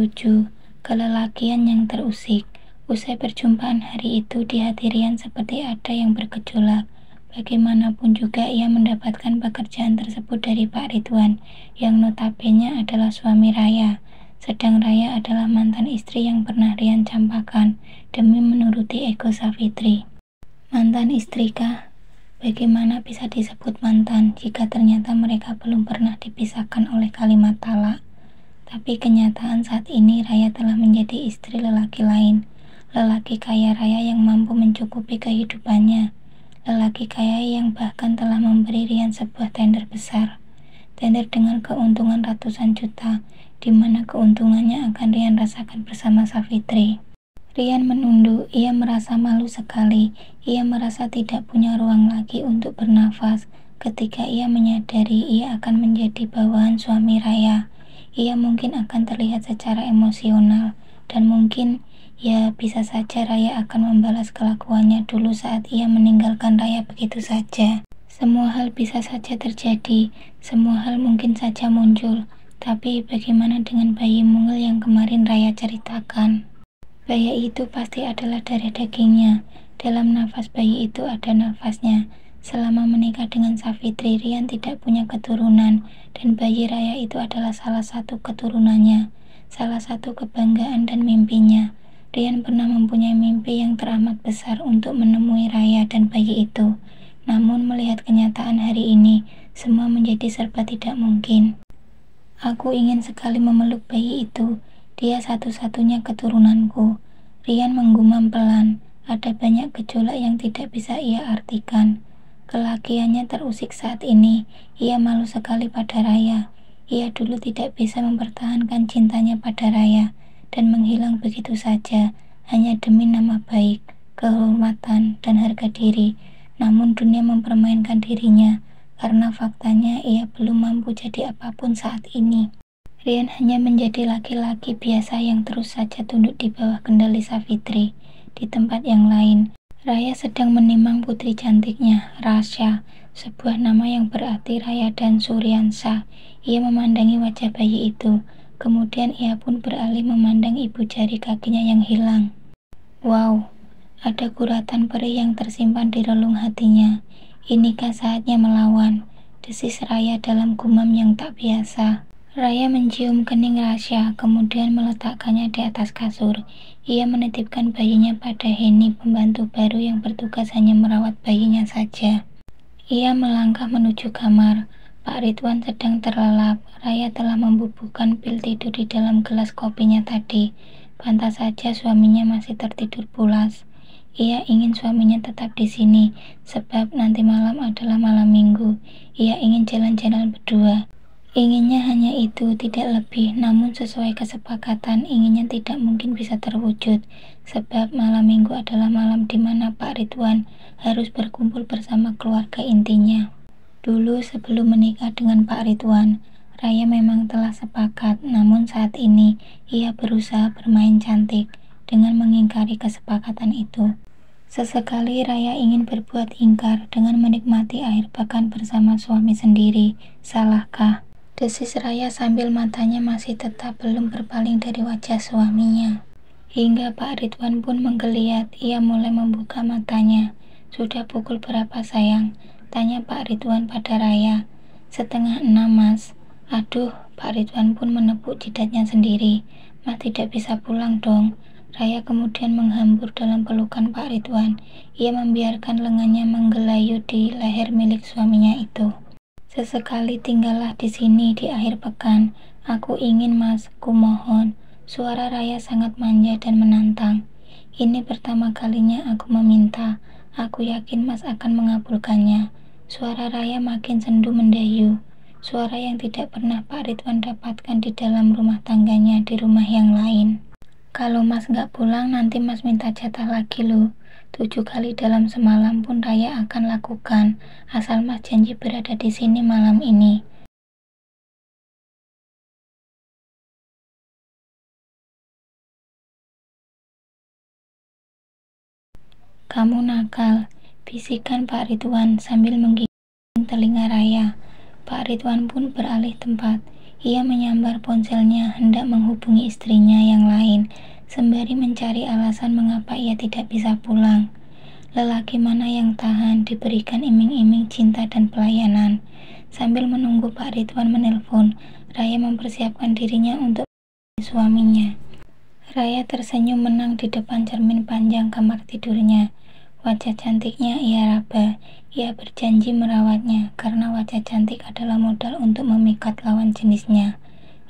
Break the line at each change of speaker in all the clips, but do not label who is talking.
setuju. Kelelakian yang terusik. Usai perjumpaan hari itu di hati Rian seperti ada yang bergejolak. Bagaimanapun juga ia mendapatkan pekerjaan tersebut dari Pak Ridwan, yang notabene adalah suami Raya. Sedang Raya adalah mantan istri yang pernah Rian campakan demi menuruti ego Safitri. Mantan istri kah? Bagaimana bisa disebut mantan jika ternyata mereka belum pernah dipisahkan oleh kalimat talak? Tapi kenyataan saat ini Raya telah menjadi istri lelaki lain. Lelaki kaya raya yang mampu mencukupi kehidupannya. Lelaki kaya yang bahkan telah memberi Rian sebuah tender besar. Tender dengan keuntungan ratusan juta, di mana keuntungannya akan Rian rasakan bersama Safitri. Rian menunduk, ia merasa malu sekali. Ia merasa tidak punya ruang lagi untuk bernafas ketika ia menyadari ia akan menjadi bawahan suami Raya. Ia mungkin akan terlihat secara emosional, dan mungkin ya bisa saja Raya akan membalas kelakuannya dulu saat ia meninggalkan Raya begitu saja. Semua hal bisa saja terjadi, semua hal mungkin saja muncul. Tapi bagaimana dengan bayi mungil yang kemarin Raya ceritakan? Bayi itu pasti adalah darah dagingnya. Dalam nafas bayi itu ada nafasnya. Selama menikah dengan Safitri, Rian tidak punya keturunan, dan bayi Raya itu adalah salah satu keturunannya, salah satu kebanggaan dan mimpinya. Rian pernah mempunyai mimpi yang teramat besar untuk menemui Raya dan bayi itu. Namun melihat kenyataan hari ini, semua menjadi serba tidak mungkin. Aku ingin sekali memeluk bayi itu. Dia satu-satunya keturunanku. Rian menggumam pelan. Ada banyak gejolak yang tidak bisa ia artikan. Kelakiannya terusik saat ini. Ia malu sekali pada Raya. Ia dulu tidak bisa mempertahankan cintanya pada Raya dan menghilang begitu saja hanya demi nama baik, kehormatan, dan harga diri. Namun dunia mempermainkan dirinya karena faktanya ia belum mampu jadi apapun saat ini. Rian hanya menjadi laki-laki biasa yang terus saja tunduk di bawah kendali Safitri. Di tempat yang lain, Raya sedang menimang putri cantiknya, Rasya, sebuah nama yang berarti Raya dan Suryansa. Ia memandangi wajah bayi itu, kemudian ia pun beralih memandang ibu jari kakinya yang hilang. Wow, ada guratan perih yang tersimpan di relung hatinya. Inikah saatnya melawan? Desis Raya dalam gumam yang tak biasa. Raya mencium kening Rasya, kemudian meletakkannya di atas kasur. Ia menitipkan bayinya pada Heni, pembantu baru yang bertugas hanya merawat bayinya saja. Ia melangkah menuju kamar. Pak Ridwan sedang terlelap. Raya telah membubuhkan pil tidur di dalam gelas kopinya tadi. Pantas saja suaminya masih tertidur pulas. Ia ingin suaminya tetap di sini, sebab nanti malam adalah malam minggu. Ia ingin jalan-jalan berdua. Inginnya hanya itu, tidak lebih. Namun sesuai kesepakatan, inginnya tidak mungkin bisa terwujud, sebab malam minggu adalah malam di mana Pak Ridwan harus berkumpul bersama keluarga intinya. Dulu sebelum menikah dengan Pak Ridwan, Raya memang telah sepakat, namun saat ini ia berusaha bermain cantik dengan mengingkari kesepakatan itu. Sesekali Raya ingin berbuat ingkar dengan menikmati akhir pekan bersama suami sendiri. Salahkah? Desis Raya sambil matanya masih tetap belum berpaling dari wajah suaminya. Hingga Pak Ridwan pun menggeliat, ia mulai membuka matanya. Sudah pukul berapa sayang? Tanya Pak Ridwan pada Raya. 5:30 mas. Aduh, Pak Ridwan pun menepuk jidatnya sendiri. Mas tidak bisa pulang dong. Raya kemudian menghambur dalam pelukan Pak Ridwan. Ia membiarkan lengannya menggelayu di leher milik suaminya itu. Sesekali tinggallah di sini di akhir pekan. Aku ingin mas, kumohon. Suara Raya sangat manja dan menantang. Ini pertama kalinya aku meminta. Aku yakin mas akan mengabulkannya. Suara Raya makin sendu mendayu. Suara yang tidak pernah Pak Ridwan dapatkan di dalam rumah tangganya di rumah yang lain. Kalau mas gak pulang nanti mas minta jatah lagi loh. 7 kali dalam semalam pun Raya akan lakukan, asal mas janji berada di sini malam ini. Kamu nakal, bisikan Pak Ridwan sambil menggigit telinga Raya. Pak Ridwan pun beralih tempat. Ia menyambar ponselnya hendak menghubungi istrinya yang lain, sembari mencari alasan mengapa ia tidak bisa pulang. Lelaki mana yang tahan diberikan iming-iming cinta dan pelayanan. Sambil menunggu Pak Ridwan menelpon, Raya mempersiapkan dirinya untuk suaminya. Raya tersenyum menang di depan cermin panjang kamar tidurnya. Wajah cantiknya ia raba. Ia berjanji merawatnya karena wajah cantik adalah modal untuk memikat lawan jenisnya.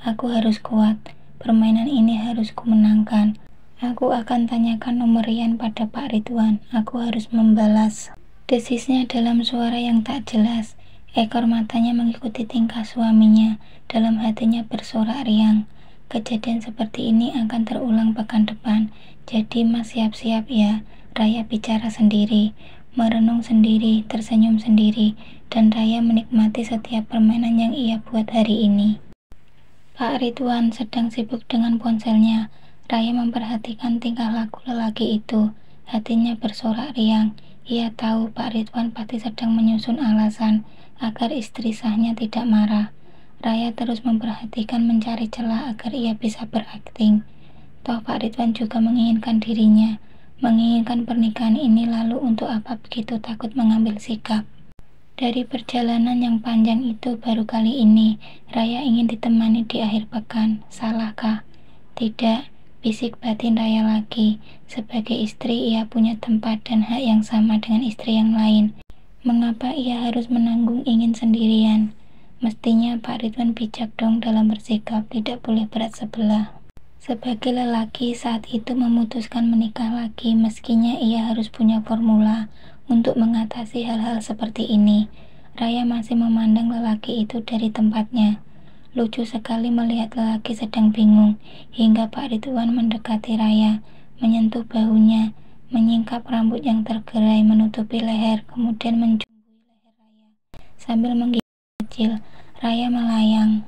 Aku harus kuat. Permainan ini harus kumenangkan. Aku akan tanyakan nomor Rian pada Pak Ridwan. Aku harus membalas. Desisnya dalam suara yang tak jelas. Ekor matanya mengikuti tingkah suaminya. Dalam hatinya bersorak riang. Kejadian seperti ini akan terulang pekan depan. Jadi Mas siap-siap ya. Raya bicara sendiri, merenung sendiri, tersenyum sendiri, dan Raya menikmati setiap permainan yang ia buat hari ini. Pak Ridwan sedang sibuk dengan ponselnya. Raya memperhatikan tingkah laku lelaki itu. Hatinya bersorak riang. Ia tahu Pak Ridwan pasti sedang menyusun alasan agar istri sahnya tidak marah. Raya terus memperhatikan mencari celah agar ia bisa berakting. Toh Pak Ridwan juga menginginkan dirinya, menginginkan pernikahan ini, lalu untuk apa begitu takut mengambil sikap? Dari perjalanan yang panjang itu baru kali ini Raya ingin ditemani di akhir pekan. Salahkah? Tidak, bisik batin Raya lagi. Sebagai istri ia punya tempat dan hak yang sama dengan istri yang lain. Mengapa ia harus menanggung ingin sendirian? Mestinya Pak Ridwan bijak dong dalam bersikap, tidak boleh berat sebelah. Sebagai lelaki saat itu memutuskan menikah lagi, meskinya ia harus punya formula untuk mengatasi hal-hal seperti ini. Raya masih memandang lelaki itu dari tempatnya. Lucu sekali melihat lelaki sedang bingung, hingga Pak Ridwan mendekati Raya, menyentuh bahunya, menyingkap rambut yang tergerai menutupi leher, kemudian mencumbui leher Raya. Sambil menggigit kecil, Raya melayang.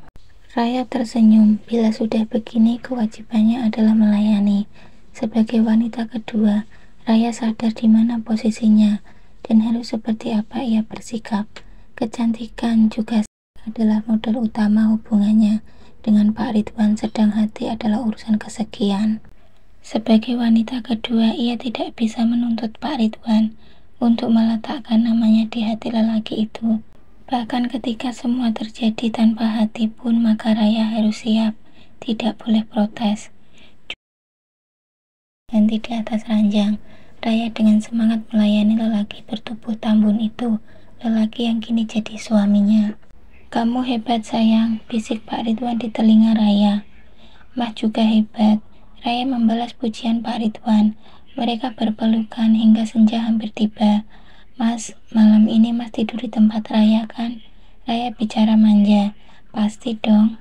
Raya tersenyum. Bila sudah begini, kewajibannya adalah melayani. Sebagai wanita kedua, Raya sadar di mana posisinya dan harus seperti apa ia bersikap. Kecantikan juga adalah modal utama hubungannya dengan Pak Ridwan, sedang hati adalah urusan kesekian. Sebagai wanita kedua, ia tidak bisa menuntut Pak Ridwan untuk meletakkan namanya di hati lelaki itu. Bahkan ketika semua terjadi tanpa hati pun, maka Raya harus siap, tidak boleh protes. Ganti di atas ranjang, Raya dengan semangat melayani lelaki bertubuh tambun itu, lelaki yang kini jadi suaminya. Kamu hebat sayang, bisik Pak Ridwan di telinga Raya. Mas juga hebat. Raya membalas pujian Pak Ridwan. Mereka berpelukan hingga senja hampir tiba. Mas, malam ini Mas tidur di tempat Raya kan? Raya bicara manja. Pasti dong.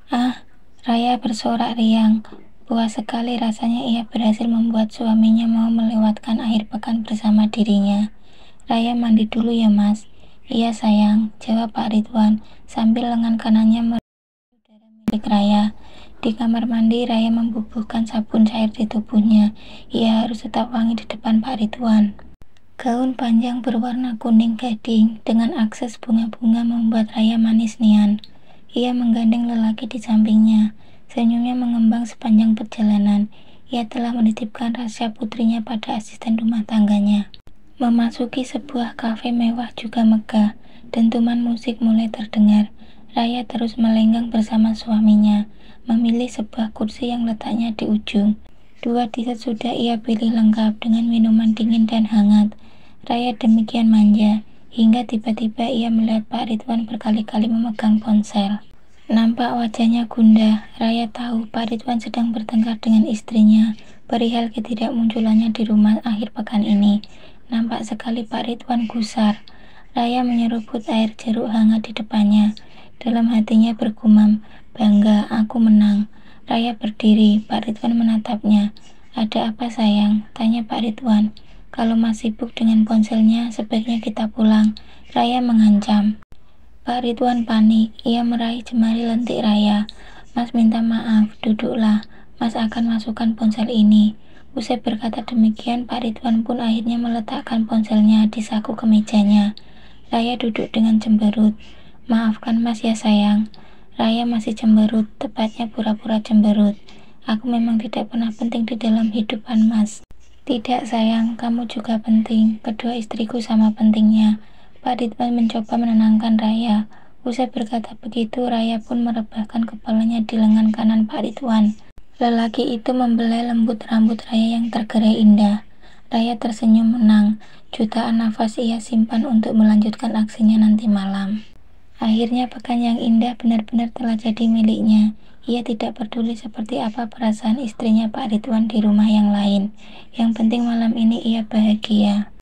Ah, Raya bersorak riang. Puas sekali rasanya ia berhasil membuat suaminya mau melewatkan akhir pekan bersama dirinya. Raya mandi dulu ya Mas. Iya sayang, jawab Pak Ridwan sambil lengan kanannya udara milik Raya. Di kamar mandi, Raya membubuhkan sabun cair di tubuhnya. Ia harus tetap wangi di depan Pak Ridwan. Gaun panjang berwarna kuning gading dengan akses bunga-bunga membuat Raya manis nian. Ia menggandeng lelaki di sampingnya. Senyumnya mengembang sepanjang perjalanan. Ia telah menitipkan rahasia putrinya pada asisten rumah tangganya. Memasuki sebuah kafe mewah juga megah. Dentuman musik mulai terdengar. Raya terus melenggang bersama suaminya, memilih sebuah kursi yang letaknya di ujung. 2 dessert sudah ia pilih lengkap dengan minuman dingin dan hangat. Raya demikian manja, hingga tiba-tiba ia melihat Pak Ridwan berkali-kali memegang ponsel. Nampak wajahnya gundah. Raya tahu Pak Ridwan sedang bertengkar dengan istrinya perihal ketidakmunculannya di rumah akhir pekan ini. Nampak sekali Pak Ridwan gusar. Raya menyeruput air jeruk hangat di depannya. Dalam hatinya bergumam, bangga, aku menang. Raya berdiri, Pak Ridwan menatapnya. Ada apa sayang? Tanya Pak Ridwan. Kalau masih sibuk dengan ponselnya, sebaiknya kita pulang. Raya mengancam. Pak Ridwan panik. Ia meraih jemari lentik Raya. Mas minta maaf, duduklah. Mas akan masukkan ponsel ini. Usai berkata demikian, Pak Ridwan pun akhirnya meletakkan ponselnya di saku kemejanya. Raya duduk dengan cemberut. Maafkan Mas ya sayang. Raya masih cemberut, tepatnya pura-pura cemberut. Aku memang tidak pernah penting di dalam hidupan Mas. Tidak sayang, kamu juga penting. Kedua istriku sama pentingnya. Pak Ridwan mencoba menenangkan Raya. Usai berkata begitu, Raya pun merebahkan kepalanya di lengan kanan Pak Ridwan. Lelaki itu membelai lembut rambut Raya yang tergerai indah. Raya tersenyum menang. Jutaan nafas ia simpan untuk melanjutkan aksinya nanti malam. Akhirnya pekan yang indah benar-benar telah jadi miliknya. Ia tidak peduli seperti apa perasaan istrinya Pak Ridwan di rumah yang lain. Yang penting malam ini ia bahagia.